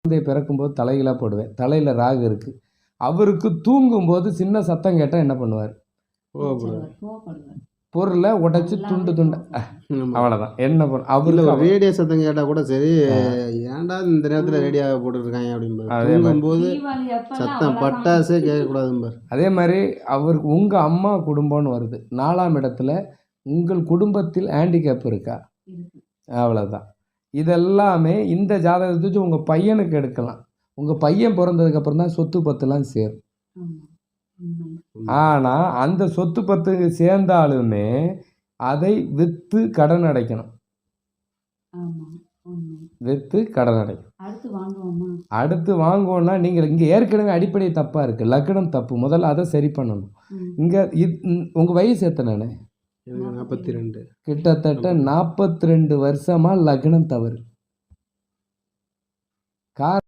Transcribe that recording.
குழந்தைய பிறக்கும்போது தலைகீழா போடுவேன். தலையில ராகு இருக்கு. அவருக்கு தூங்கும்போது சின்ன சத்தம் கேட்டா என்ன பண்ணுவாரு? பொருள உடைச்சு துண்டு துண்டா அவ்வளோதான். என்ன இல்ல அவருக்கு ஒரு ரேடியோ சத்தம் கேட்டா கூட சரி, ஏன்டா இந்த நேரத்துல ரேடியோவை போட்டுருக்காங்க அப்படிம்பாரு. அதே மாதிரி தூங்கும்போது சத்தம் பட்டாசே கேட்கக்கூடாதும்பாரு. அதே மாதிரி அவருக்கு உங்க அம்மா குடும்பம்னு வருது. 4ஆம் இடத்துல உங்கள் குடும்பத்தில் ஹேண்டிகேப் இருக்கா? அவ்வளோதான். இதெல்லாமே இந்த ஜாதகத்தை வச்சு உங்க பையனுக்கு எடுக்கலாம். உங்க பையன் பிறந்ததுக்கு அப்புறம் தான் சொத்து பத்துலாம் சேரும். ஆனா அந்த சொத்து பத்து சேர்ந்தாலுமே அதை வித்து கடன் அடைக்கணும். வித்து கடன் அடைக்கணும். அடுத்து வாங்குவோம்னா நீங்கள் இங்கே ஏற்கனவே அடிப்படை தப்பாக இருக்குது. லக்னம் தப்பு. முதல்ல அதை சரி பண்ணணும். இங்கே உங்கள் வயசு எத்தனை? 42. கிட்டத்தட்ட 42 வருஷமாக லக்னம் தவறு.